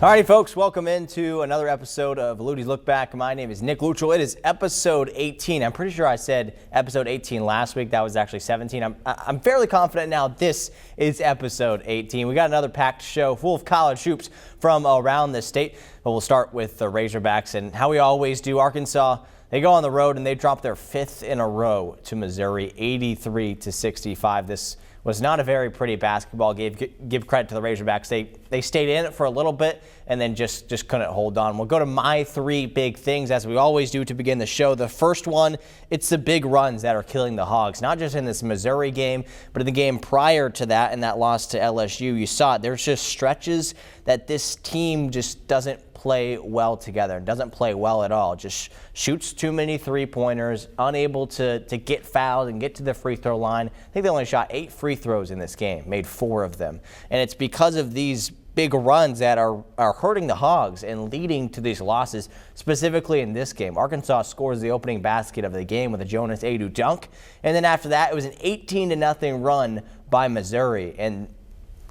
All right, folks, welcome into another episode of Luttie's Look Back. My name is Nick Luttrell. It is episode 18. I'm pretty sure I said episode 18 last week. That was actually 17. I'm fairly confident now this is episode 18. We got another packed show full of college hoops from around the state. But we'll start with the Razorbacks, and how we always do. Arkansas, they go on the road and they drop their fifth in a row to Missouri, 83-65. This was not a very pretty basketball game. Give credit to the Razorbacks. They stayed in it for a little bit and then just couldn't hold on. We'll go to my three big things, as we always do to begin the show. The first one, it's the big runs that are killing the Hogs, not just in this Missouri game, but in the game prior to that and that loss to LSU. You saw it. There's just stretches that this team just doesn't play well together, doesn't play well at all, just shoots too many three-pointers, unable to get fouled and get to the free throw line. I think they only shot 8 free throws in this game, made 4 of them. And it's because of these big runs that are hurting the Hogs and leading to these losses, specifically in this game. Arkansas scores the opening basket of the game with a Jonas Adu dunk, and then after that it was an 18-0 run by Missouri. And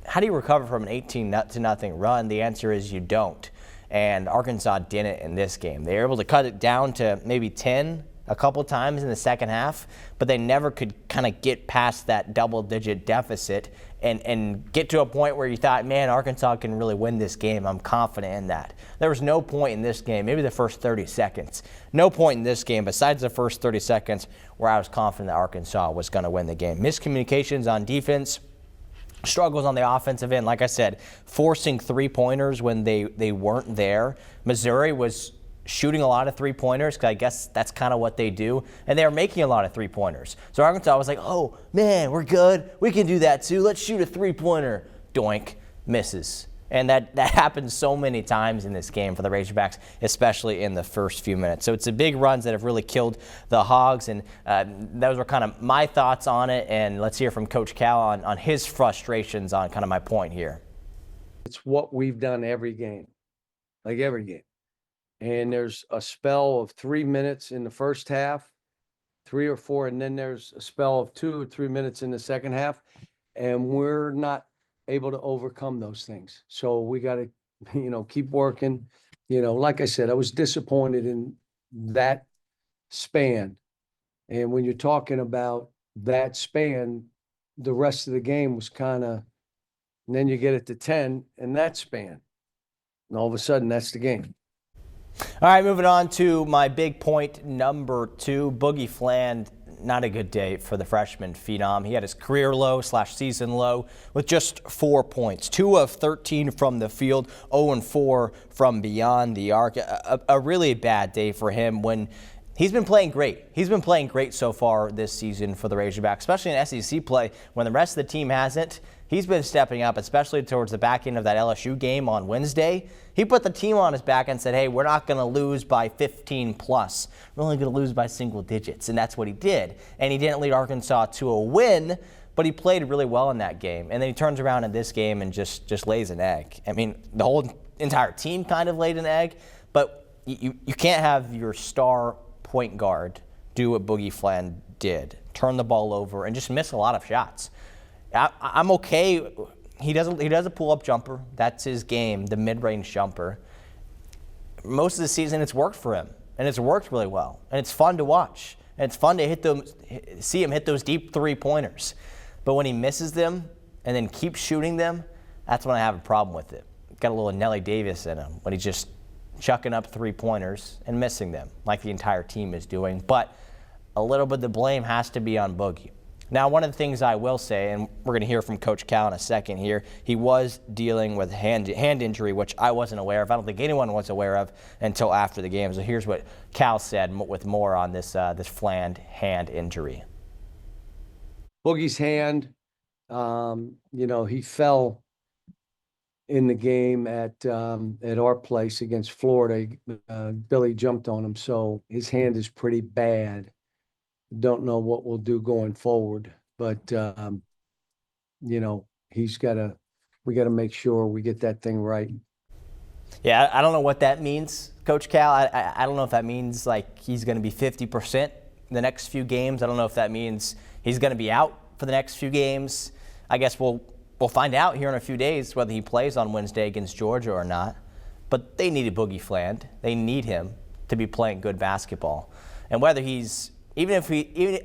how do you recover from an 18-0 run? The answer is you don't. And Arkansas didn't in this game. They were able to cut it down to maybe 10 a couple times in the second half, but they never could kind of get past that double-digit deficit and get to a point where you thought, man, Arkansas can really win this game. I'm confident in that. There was no point in this game, maybe the first 30 seconds, no point in this game besides the first 30 seconds where I was confident that Arkansas was going to win the game. Miscommunications on defense, struggles on the offensive end. Like I said, forcing three-pointers when they weren't there. Missouri was shooting a lot of three-pointers because I guess that's kind of what they do, and they were making a lot of three-pointers. So Arkansas was like, oh, man, we're good. We can do that too. Let's shoot a three-pointer. Doink, misses. And that happens so many times in this game for the Razorbacks, especially in the first few minutes. So it's the big runs that have really killed the Hogs, and those were kind of my thoughts on it. And let's hear from Coach Cal on his frustrations on kind of my point here. It's what we've done every game, like every game. And there's a spell of 3 minutes in the first half, 3 or 4, and then there's a spell of 2 or 3 minutes in the second half, and we're not able to overcome those things. So we got to, keep working. Like I said, I was disappointed in that span. And when you're talking about that span, the rest of the game was kind of, and then you get it to 10 in that span. And all of a sudden, that's the game. All right, moving on to my big point number 2. Boogie Fland, not a good day for the freshman phenom. He had his career low / season low with just 4 points. 2 of 13 from the field, 0-4 from beyond the arc. A really bad day for him when he's been playing great. He's been playing great so far this season for the Razorbacks, especially in SEC play when the rest of the team hasn't. He's been stepping up, especially towards the back end of that LSU game on Wednesday. He put the team on his back and said, hey, we're not going to lose by 15 plus. We're only going to lose by single digits, and that's what he did. And he didn't lead Arkansas to a win, but he played really well in that game. And then he turns around in this game and just lays an egg. I mean, the whole entire team kind of laid an egg, but you can't have your star point guard do what Boogie Fland did, turn the ball over and just miss a lot of shots. I'm okay. He does a pull-up jumper. That's his game, the mid-range jumper. Most of the season, it's worked for him, and it's worked really well. And it's fun to watch. And it's fun to see him hit those deep three-pointers. But when he misses them and then keeps shooting them, that's when I have a problem with it. Got a little Nelly Davis in him when he's just chucking up three-pointers and missing them, like the entire team is doing. But a little bit of the blame has to be on Boogie. Now, one of the things I will say, and we're going to hear from Coach Cal in a second here, he was dealing with hand injury, which I wasn't aware of. I don't think anyone was aware of until after the game. So here's what Cal said with more on this Fland hand injury. Boogie's hand, he fell in the game at our place against Florida. Billy jumped on him, so his hand is pretty bad. Don't know what we'll do going forward, but we got to make sure we get that thing right. Yeah, I don't know what that means, Coach Cal. I don't know if that means like he's going to be 50% the next few games. I don't know if that means he's going to be out for the next few games. I guess we'll find out here in a few days whether he plays on Wednesday against Georgia or not. but they needed Boogie Fland. They need him to be playing good basketball. And whether he's,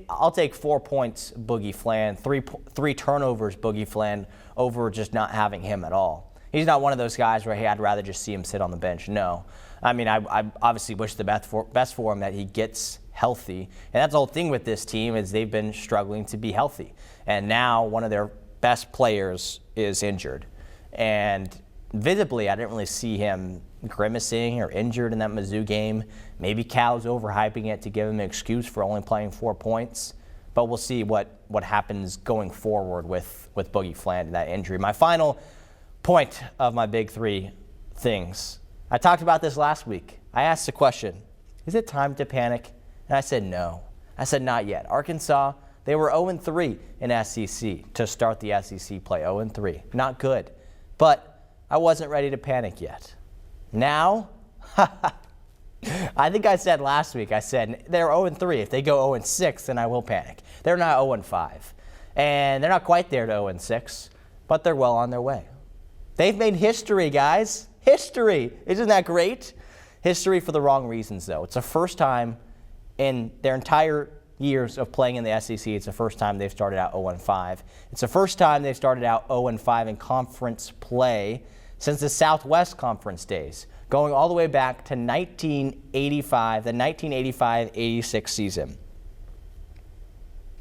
I'll take 4 points Boogie Fland, three turnovers Boogie Fland over just not having him at all. He's not one of those guys where, hey, I'd rather just see him sit on the bench. No. I mean, I obviously wish the best for him that he gets healthy. And that's the whole thing with this team is they've been struggling to be healthy. And now one of their best players is injured. And visibly, I didn't really see him grimacing or injured in that Mizzou game. Maybe Cal's overhyping it to give him an excuse for only playing 4 points. But we'll see what happens going forward with Boogie Fland and that injury. My final point of my big three things. I talked about this last week. I asked the question, is it time to panic? And I said no. I said not yet. Arkansas, they were 0-3 in SEC to start the SEC play, 0-3. Not good. But I wasn't ready to panic yet. Now, I think I said last week, I said they're 0-3. If they go 0-6, then I will panic. They're not 0-5. And they're not quite there to 0-6, but they're well on their way. They've made history, guys. History. Isn't that great? History for the wrong reasons, though. It's the first time in their entire years of playing in the SEC, it's the first time they've started out 0-5. It's the first time they've started out 0-5 in conference play since the Southwest Conference days, going all the way back to 1985, the 1985-86 season.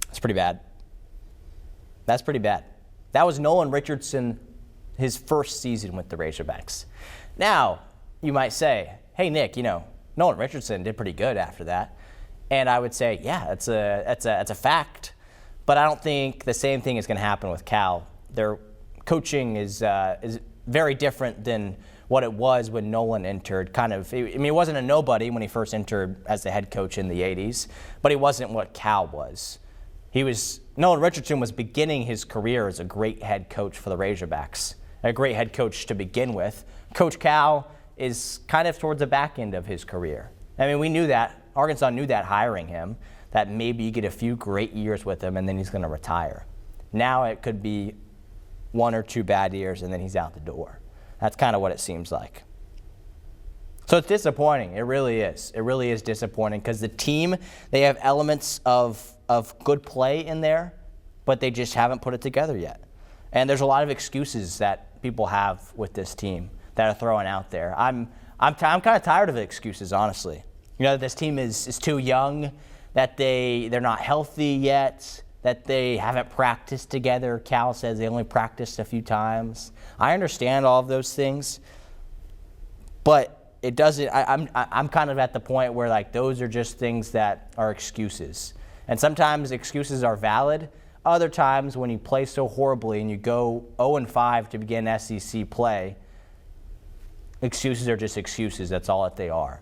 That's pretty bad. That's pretty bad. That was Nolan Richardson, his first season with the Razorbacks. Now, you might say, hey, Nick, Nolan Richardson did pretty good after that. And I would say, yeah, that's a fact. But I don't think the same thing is going to happen with Cal. Their coaching is very different than what it was when Nolan entered. He wasn't a nobody when he first entered as the head coach in the 80s, but he wasn't what Cal was. Nolan Richardson was beginning his career as a great head coach for the Razorbacks, a great head coach to begin with. Coach Cal is kind of towards the back end of his career. I mean, we knew that. Arkansas knew that hiring him, that maybe you get a few great years with him and then he's going to retire. Now it could be 1 or 2 bad years and then he's out the door. That's kind of what it seems like. So it's disappointing. It really is. It really is disappointing because the team, they have elements of good play in there, but they just haven't put it together yet. And there's a lot of excuses that people have with this team that are throwing out there. I'm kind of tired of the excuses, honestly. This team is too young, that they're not healthy yet, that they haven't practiced together. Cal says they only practiced a few times. I understand all of those things, but it doesn't. I'm kind of at the point where those are just things that are excuses, and sometimes excuses are valid. Other times when you play so horribly and you go 0-5 to begin SEC play, excuses are just excuses. That's all that they are.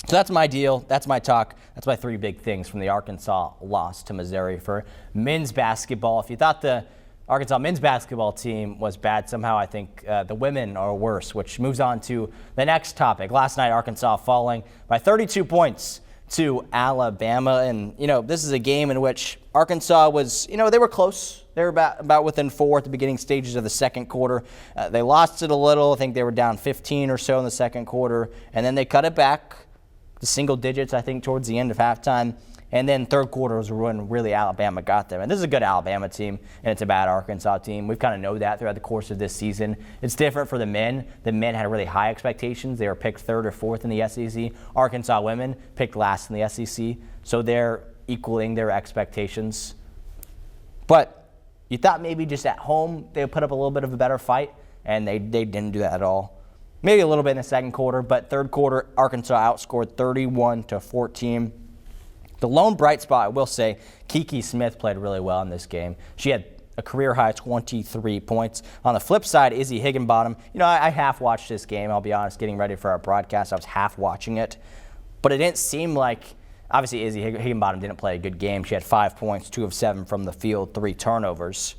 So that's my deal. That's my talk. That's my 3 big things from the Arkansas loss to Missouri for men's basketball. If you thought the Arkansas men's basketball team was bad, somehow I think the women are worse, which moves on to the next topic. Last night, Arkansas falling by 32 points to Alabama. And, this is a game in which Arkansas was, they were close. They were about within 4 at the beginning stages of the second quarter. They lost it a little. I think they were down 15 or so in the second quarter. And then they cut it back to single digits, I think, towards the end of halftime. And then third quarter was when really Alabama got them. And this is a good Alabama team, and it's a bad Arkansas team. We've kind of know that throughout the course of this season. It's different for the men. The men had really high expectations. They were picked 3rd or 4th in the SEC. Arkansas women picked last in the SEC. So they're equaling their expectations. But you thought maybe just at home they would put up a little bit of a better fight, and they didn't do that at all. Maybe a little bit in the second quarter, but third quarter, Arkansas outscored 31-14. The lone bright spot, I will say, Kiki Smith played really well in this game. She had a career-high 23 points. On the flip side, Izzy Higginbottom, I half-watched this game, I'll be honest, getting ready for our broadcast. I was half-watching it. But it didn't seem like, obviously, Izzy Higginbottom didn't play a good game. She had 5 points, 2 of 7 from the field, 3 turnovers.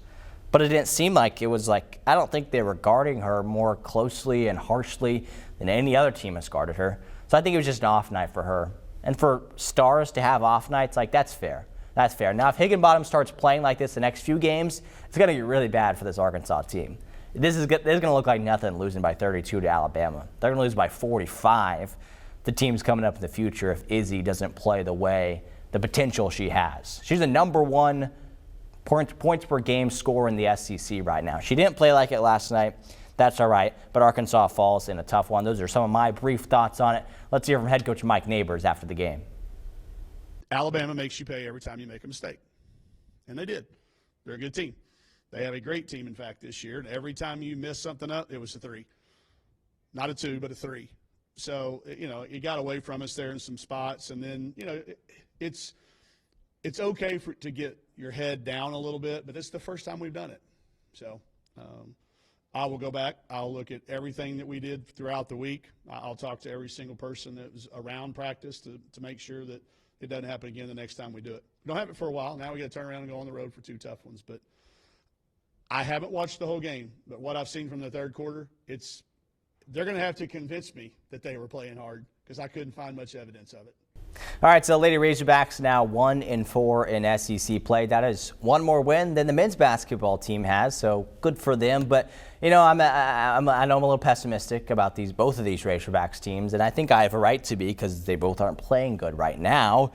But it didn't seem like it was I don't think they were guarding her more closely and harshly than any other team has guarded her. So I think it was just an off night for her. And for stars to have off nights, that's fair. That's fair. Now, if Higginbottom starts playing like this the next few games, it's going to get really bad for this Arkansas team. This is going to look like nothing losing by 32 to Alabama. They're going to lose by 45. The team's coming up in the future if Izzy doesn't play the potential she has. She's the number one points per game scorer in the SEC right now. She didn't play like it last night. That's all right, but Arkansas falls in a tough one. Those are some of my brief thoughts on it. Let's hear from head coach Mike Neighbors after the game. Alabama makes you pay every time you make a mistake, and they did. They're a good team. They have a great team, in fact, this year, and every time you miss something up, it was a 3. Not a 2, but a 3. So, it got away from us there in some spots, and then, it's okay to get your head down a little bit, but it's the first time we've done it. So I will go back. I'll look at everything that we did throughout the week. I'll talk to every single person that was around practice to make sure that it doesn't happen again the next time we do it. We don't have it for a while. Now we got to turn around and go on the road for 2 tough ones. But I haven't watched the whole game, but what I've seen from the third quarter, they're going to have to convince me that they were playing hard because I couldn't find much evidence of it. All right, so Lady Razorbacks now 1-4 in SEC play. That is one more win than the men's basketball team has, so good for them. But I know I'm a little pessimistic about both of these Razorbacks teams, and I think I have a right to be because they both aren't playing good right now.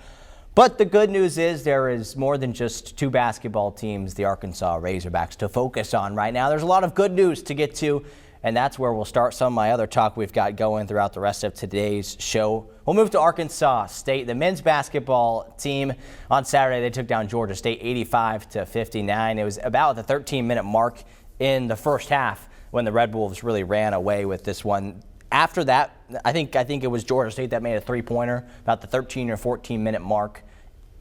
But the good news is there is more than just 2 basketball teams, the Arkansas Razorbacks, to focus on right now. There's a lot of good news to get to. And that's where we'll start some of my other talk we've got going throughout the rest of today's show. We'll move to Arkansas State. The men's basketball team on Saturday, they took down Georgia State 85-59. It was about the 13-minute mark in the first half when the Red Wolves really ran away with this one. After that, I think it was Georgia State that made a 3-pointer about the 13 or 14-minute mark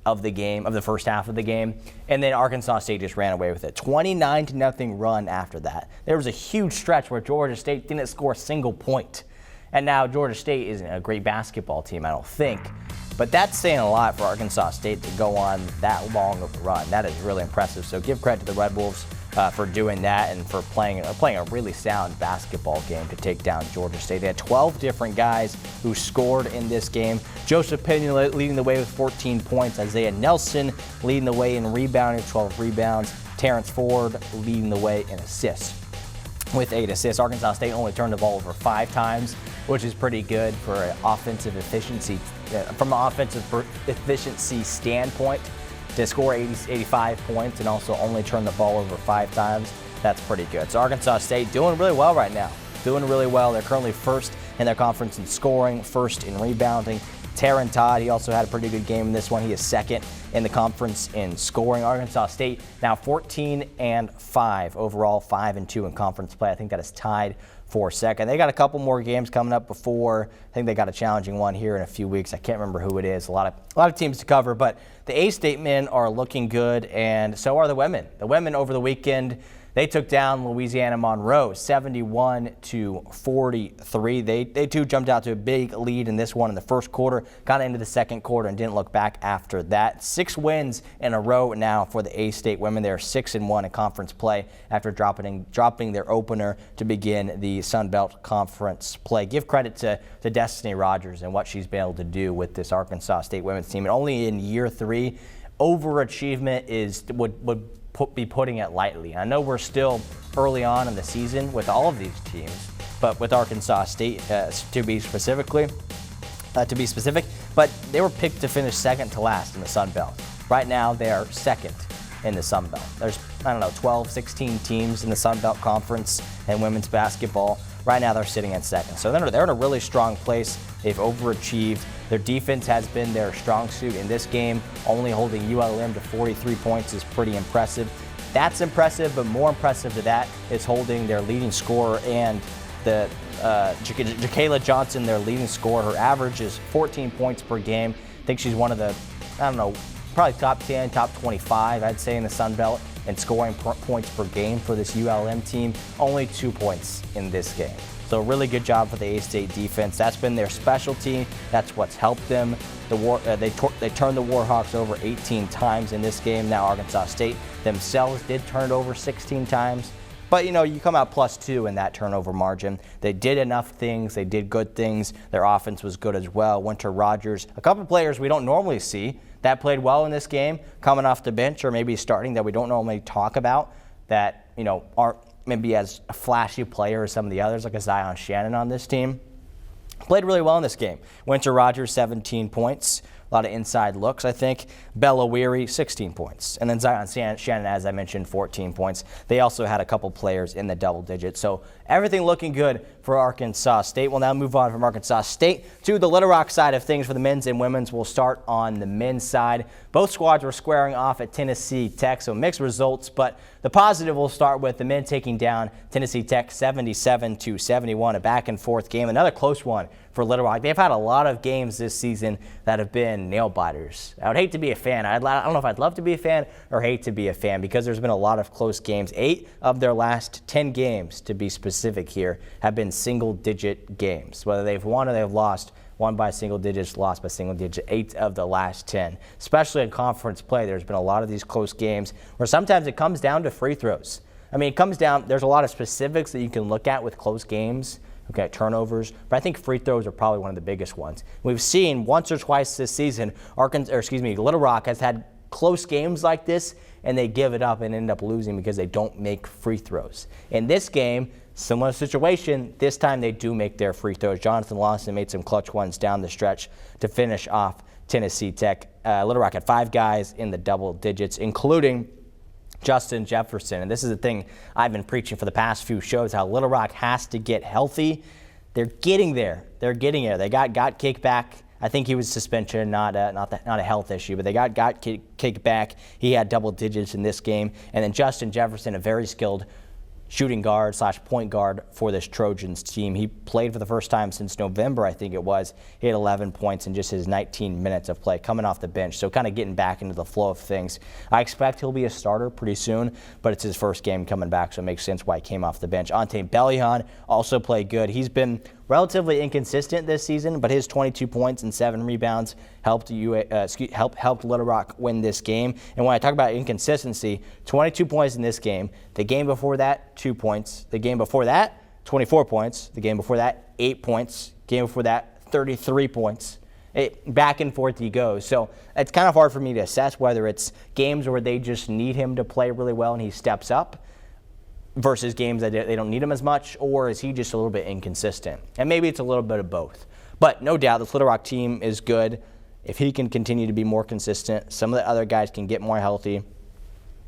of the game, of the first half of the game, and then Arkansas State just ran away with it. 29-0 run after that. There was a huge stretch where Georgia State didn't score a single point. And now Georgia State isn't a great basketball team, I don't think. But that's saying a lot for Arkansas State to go on that long of a run. That is really impressive. So give credit to the Red Wolves for doing that and for playing a really sound basketball game to take down Georgia State. They had 12 different guys who scored in this game. Joseph Pena leading the way with 14 points. Isaiah Nelson leading the way in rebounding, 12 rebounds. Terrence Ford leading the way in assists with 8 assists. Arkansas State only turned the ball over 5 times, which is pretty good for an offensive efficiency. From an offensive efficiency standpoint, to score 85 points and also only turn the ball over 5 times, that's pretty good. So Arkansas State doing really well right now. Doing really well. They're currently first in their conference in scoring, first in rebounding. Taron Todd, he also had a pretty good game in this one. He is second in the conference in scoring. Arkansas State now 14-5 overall, 5-2 in conference play. I think that is tied for second. They got a couple more games coming up before. I think they got a challenging one here in a few weeks. I can't remember who it is. A lot of teams to cover, but the A-State men are looking good, and so are the women. The women over the weekend, they took down Louisiana Monroe 71-43. They too jumped out to a big lead in this one in the first quarter, got into the second quarter and didn't look back after that. 6 wins in a row now for the A-State women. They're 6-1 in conference play after dropping their opener to begin the Sun Belt Conference play. Give credit to Destiny Rogers and what she's been able to do with this Arkansas State women's team. And only in year 3, overachievement would be putting it lightly. I know we're still early on in the season with all of these teams, but with Arkansas State to be specific, but they were picked to finish second to last in the Sun Belt. Right now, they are second in the Sun Belt. There's, 12, 16 teams in the Sun Belt Conference and women's basketball. Right now, they're sitting at second. So they're in a really strong place. They've overachieved. Their defense has been their strong suit in this game. Only holding ULM to 43 points is pretty impressive. That's impressive, but more impressive to that is holding their leading scorer and the Jacayla Johnson, their leading scorer. Her average is 14 points per game. I think she's one of the, probably top 10, top 25, I'd say, in the Sun Belt in scoring points per game for this ULM team. Only 2 points in this game. So really good job for the A-State defense. That's been their specialty. That's what's helped them. They turned the Warhawks over 18 times in this game. Now Arkansas State themselves did turn it over 16 times. But, you come out +2 in that turnover margin. They did enough things. They did good things. Their offense was good as well. Winter Rogers, a couple players we don't normally see that played well in this game, coming off the bench or maybe starting that we don't normally talk about, that, aren't maybe as a flashy player as some of the others, like a Zion Shannon on this team. Played really well in this game. Winter Rogers, 17 points. A lot of inside looks, I think. Bella Weary, 16 points. And then Zion Shannon, as I mentioned, 14 points. They also had a couple players in the double digits. So everything looking good for Arkansas State. We'll now move on from Arkansas State to the Little Rock side of things for the men's and women's. We'll start on the men's side. Both squads were squaring off at Tennessee Tech, so mixed results. But the positive we'll start with the men taking down Tennessee Tech 77-71, a back-and-forth game. Another close one for Little Rock. They've had a lot of games this season that have been nail-biters. I would hate to be a fan. I don't know if I'd love to be a fan or hate to be a fan because there's been a lot of close games. 8 of their last 10 games, to be specific here, have been single-digit games. Whether they've won or they've lost, won by single digits, lost by single digits, 8 of the last 10. Especially in conference play, there's been a lot of these close games where sometimes it comes down to free throws. I mean, it comes down, there's a lot of specifics that you can look at with close games. Okay, turnovers, but I think free throws are probably one of the biggest ones. We've seen once or twice this season, Little Rock has had close games like this, and they give it up and end up losing because they don't make free throws. In this game, similar situation, this time they do make their free throws. Jonathan Lawson made some clutch ones down the stretch to finish off Tennessee Tech. Little Rock had 5 guys in the double digits, including Justin Jefferson. And this is the thing I've been preaching for the past few shows, how Little Rock has to get healthy. They're getting there. They're getting there. They got kicked back. I think he was suspension, not a health issue, but they got kicked back. He had double digits in this game. And then Justin Jefferson, a very skilled shooting guard / point guard for this Trojans team. He played for the first time since November, I think it was. He had 11 points in just his 19 minutes of play coming off the bench, so kind of getting back into the flow of things. I expect he'll be a starter pretty soon, but it's his first game coming back, so it makes sense why he came off the bench. Ante Bellion also played good. He's been relatively inconsistent this season, but his 22 points and 7 rebounds helped Little Rock win this game. And when I talk about inconsistency, 22 points in this game. The game before that, 2 points. The game before that, 24 points. The game before that, 8 points. Game before that, 33 points. Back and forth he goes. So it's kind of hard for me to assess whether it's games where they just need him to play really well and he steps up, versus games that they don't need him as much, or is he just a little bit inconsistent? And maybe it's a little bit of both. But no doubt this Little Rock team is good. If he can continue to be more consistent, some of the other guys can get more healthy,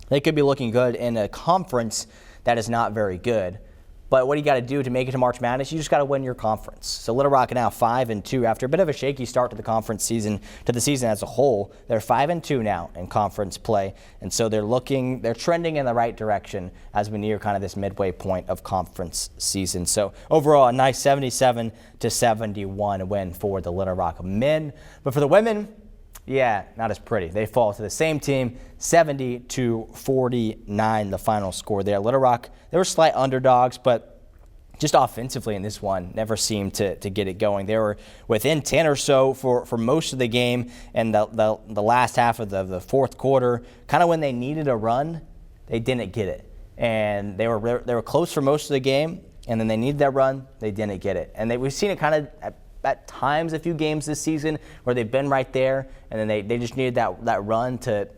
they could be looking good in a conference that is not very good. But what do you got to do to make it to March Madness? You just got to win your conference. So Little Rock now 5-2 after a bit of a shaky start to the conference season, to the season as a whole. They're 5-2 now in conference play, and so they're trending in the right direction as we near kind of this midway point of conference season. So overall, a nice 77-71 win for the Little Rock men. But for the women, yeah, not as pretty. They fall to the same team, 70-49, the final score there. Little Rock, they were slight underdogs, but just offensively in this one, never seemed to get it going. They were within 10 or so for most of the game, and the last half of the fourth quarter, kind of when they needed a run, they didn't get it. And they were close for most of the game, and then they needed that run, they didn't get it. And we've seen it kind of at times a few games this season where they've been right there, and then they just needed that run to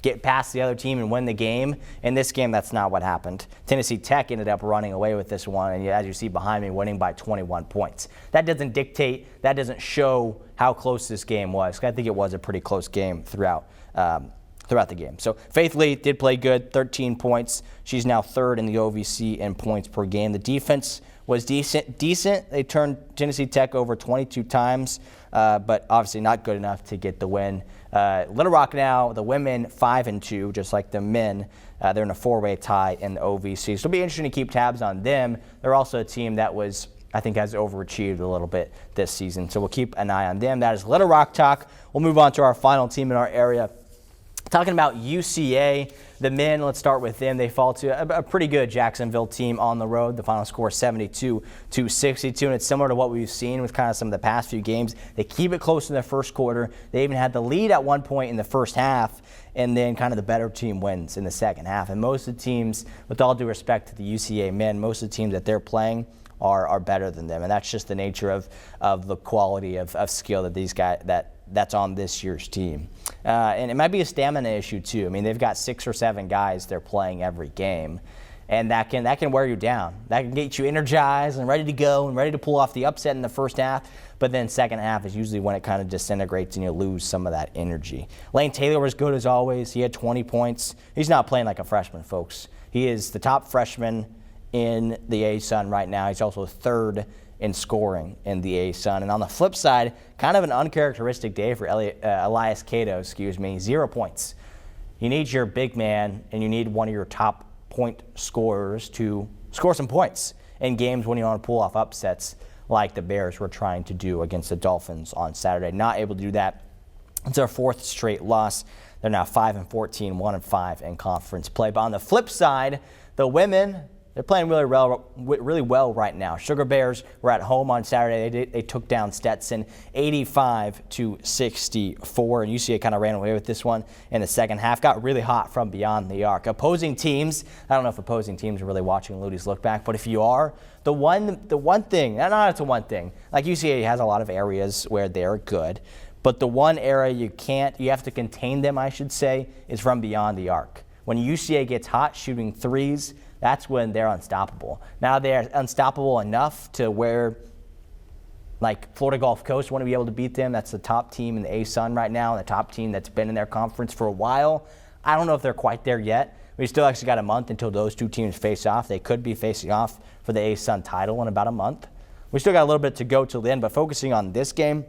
get past the other team and win the game. In this game, that's not what happened. Tennessee Tech ended up running away with this one, and as you see behind me, winning by 21 points. That doesn't show how close this game was. I think it was a pretty close game throughout the game. So Faith Lee did play good, 13 points. She's now 3rd in the OVC in points per game. The defense was decent. They turned Tennessee Tech over 22 times, but obviously not good enough to get the win. Little Rock now, the women 5-2, just like the men. They're in a 4-way tie in the OVC. So it'll be interesting to keep tabs on them. They're also a team that has overachieved a little bit this season. So we'll keep an eye on them. That is Little Rock talk. We'll move on to our final team in our area. Talking about UCA, the men, let's start with them. They fall to a pretty good Jacksonville team on the road. The final score 72-62, and it's similar to what we've seen with kind of some of the past few games. They keep it close in the first quarter. They even had the lead at one point in the first half, and then kind of the better team wins in the second half. And most of the teams, with all due respect to the UCA men, most of the teams that they're playing are better than them, and that's just the nature of the quality of skill that these guys that's on this year's team. And it might be a stamina issue too. I mean, they've got 6 or 7 guys they're playing every game, and that can wear you down. That can get you energized and ready to go and ready to pull off the upset in the first half. But then second half is usually when it kind of disintegrates and you lose some of that energy. Lane Taylor was good as always. He had 20 points. He's not playing like a freshman, folks. He is the top freshman in the ASUN right now. He's also third in scoring in the ASUN. And on the flip side, kind of an uncharacteristic day for Elias Cato, 0 points. You need your big man and you need one of your top point scorers to score some points in games when you want to pull off upsets like the Bears were trying to do against the Dolphins on Saturday. Not able to do that. It's their fourth straight loss. They're now 5-14, 1-5 in conference play. But on the flip side, the women, they're playing really well right now. Sugar Bears were at home on Saturday. They took down Stetson 85-64, and UCA kind of ran away with this one in the second half. Got really hot from beyond the arc. Opposing teams, I don't know if opposing teams are really watching Luttie's Look Back, but if you are, the one thing, not it's a one thing. Like UCA has a lot of areas where they're good, but the one area you have to contain them, I should say, is from beyond the arc. When UCA gets hot shooting threes, that's when they're unstoppable. Now they're unstoppable enough to where, like, Florida Gulf Coast want to be able to beat them. That's the top team in the ASUN right now, and the top team that's been in their conference for a while. I don't know if they're quite there yet. We still actually got a month until those two teams face off. They could be facing off for the ASUN title in about a month. We still got a little bit to go till then, but focusing on this game,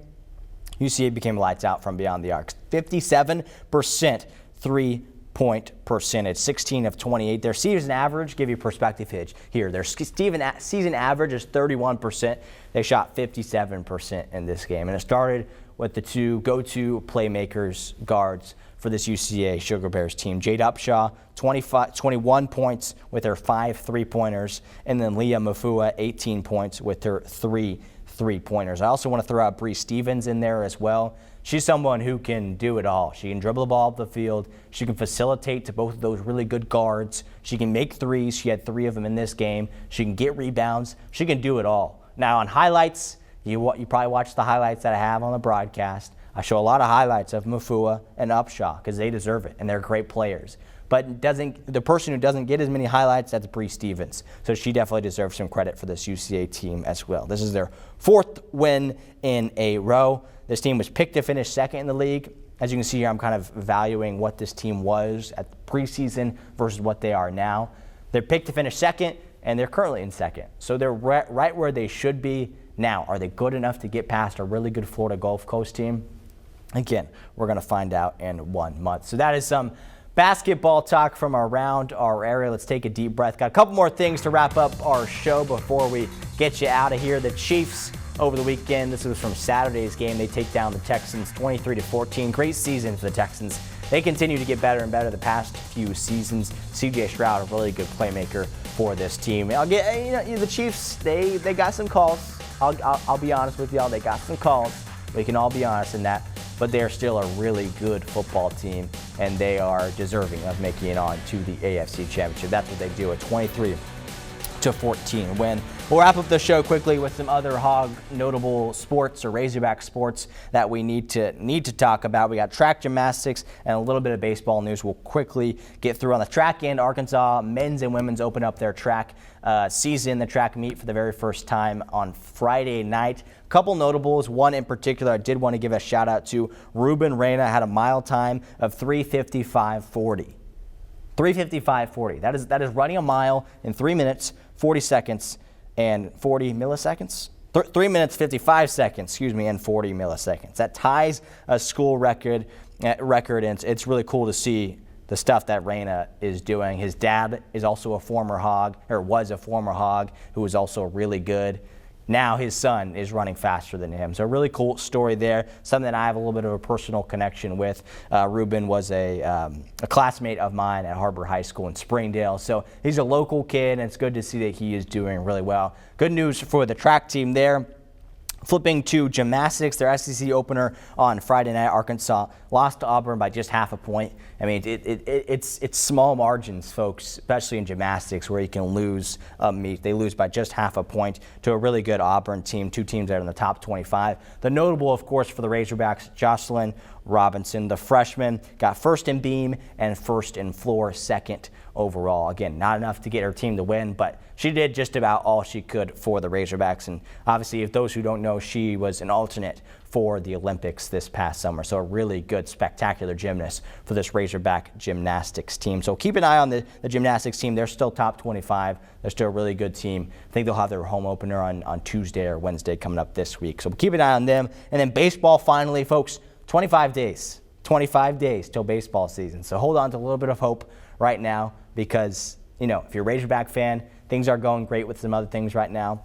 UCA became lights out from beyond the arc. 57% three-point percentage, 16 of 28. Their season average, give you perspective here. Their season average is 31%. They shot 57% in this game. And it started with the two go-to playmakers, guards for this UCA Sugar Bears team. Jade Upshaw, 21 points with her 5 three-pointers. And then Leah Mafua, 18 points with her 3 three-pointers. I also want to throw out Bree Stevens in there as well. She's someone who can do it all. She can dribble the ball up the field. She can facilitate to both of those really good guards. She can make threes. She had 3 of them in this game. She can get rebounds. She can do it all. Now on highlights, you probably watched the highlights that I have on the broadcast. I show a lot of highlights of Mafua and Upshaw because they deserve it and they're great players. But the person who doesn't get as many highlights, that's Bree Stevens. So she definitely deserves some credit for this UCA team as well. This is their 4th win in a row. This team was picked to finish second in the league. As you can see here, I'm kind of valuing what this team was at the preseason versus what they are now. They're picked to finish second, and they're currently in second. So they're right where they should be now. Are they good enough to get past a really good Florida Gulf Coast team? Again, we're going to find out in 1 month. So that is some basketball talk from around our area. Let's take a deep breath. Got a couple more things to wrap up our show before we get you out of here. The Chiefs over the weekend, this was from Saturday's game. They take down the Texans 23-14. Great season for the Texans. They continue to get better and better the past few seasons. C.J. Stroud, a really good playmaker for this team. The Chiefs, they got some calls. I'll be honest with y'all. They got some calls. We can all be honest in that. But they are still a really good football team, and they are deserving of making it on to the AFC Championship. That's what they do, a 23-14 win. We'll wrap up the show quickly with some other Hog notable sports or Razorback sports that we need to talk about. We got track gymnastics and a little bit of baseball news. We'll quickly get through on the track end. Arkansas men's and women's open up their track season, the track meet for the very first time on Friday night. Couple notables, one in particular I did want to give a shout out to. Ruben Reyna had a mile time of 3:55:40. 3:55:40. That is running a mile in 3 minutes, 40 seconds, and 40 milliseconds. 3 minutes, 55 seconds, and 40 milliseconds. That ties a school record, and it's really cool to see the stuff that Reyna is doing. His dad is also a former Hog, or was a former Hog, who was also really good. Now his son is running faster than him. So a really cool story there, something that I have a little bit of a personal connection with. Ruben was a classmate of mine at Harbor High School in Springdale. So he's a local kid, and it's good to see that he is doing really well. Good news for the track team there. Flipping to gymnastics, their SEC opener on Friday night, Arkansas lost to Auburn by just half a point. I mean, it's small margins, folks, especially in gymnastics, where you can lose a meet. They lose by just half a point to a really good Auburn team, 2 teams that are in the top 25. The notable, of course, for the Razorbacks, Jocelyn Robinson, the freshman, got first in beam and first in floor, second overall. Again, not enough to get her team to win, but she did just about all she could for the Razorbacks. And obviously, if those who don't know, she was an alternate for the Olympics this past summer. So a really good, spectacular gymnast for this Razorback gymnastics team. So keep an eye on the gymnastics team. They're still top 25. They're still a really good team. I think they'll have their home opener on Tuesday or Wednesday coming up this week. So keep an eye on them. And then baseball finally, folks, 25 days. 25 days till baseball season. So hold on to a little bit of hope right now because, you know, if you're a Razorback fan, things are going great with some other things right now.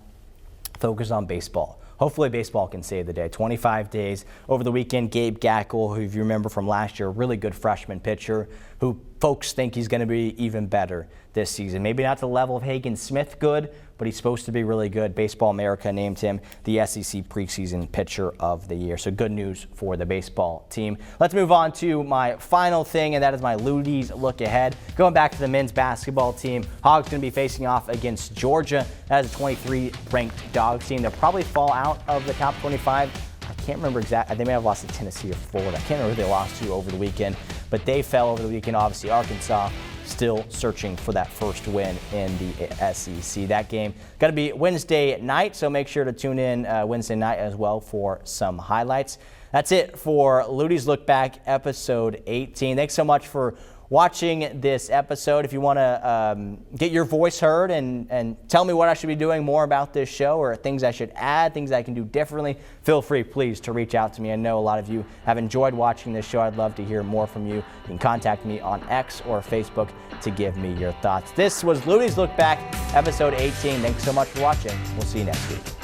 Focus on baseball. Hopefully baseball can save the day. 25 days. Over the weekend, Gabe Gackle, who if you remember from last year, a really good freshman pitcher who folks think he's going to be even better this season. Maybe not to the level of Hagen Smith good, but he's supposed to be really good. Baseball America named him the SEC preseason pitcher of the year. So good news for the baseball team. Let's move on to my final thing, and that is my Lutties look ahead. Going back to the men's basketball team, Hogs going to be facing off against Georgia. That is a 23-ranked Dogs team. They'll probably fall out of the top 25. I can't remember exactly. They may have lost to Tennessee or Florida. I can't remember who they lost to over the weekend, but they fell over the weekend. Obviously, Arkansas still searching for that first win in the SEC. That game got to be Wednesday night, so make sure to tune in Wednesday night as well for some highlights. That's it for Luttie's Look Back, episode 18. Thanks so much for watching this episode. If you want to get your voice heard and tell me what I should be doing more about this show or things I should add, things I can do differently, feel free, please, to reach out to me. I know a lot of you have enjoyed watching this show. I'd love to hear more from you. You can contact me on X or Facebook to give me your thoughts. This was Luttie's Look Back, episode 18. Thanks so much for watching. We'll see you next week.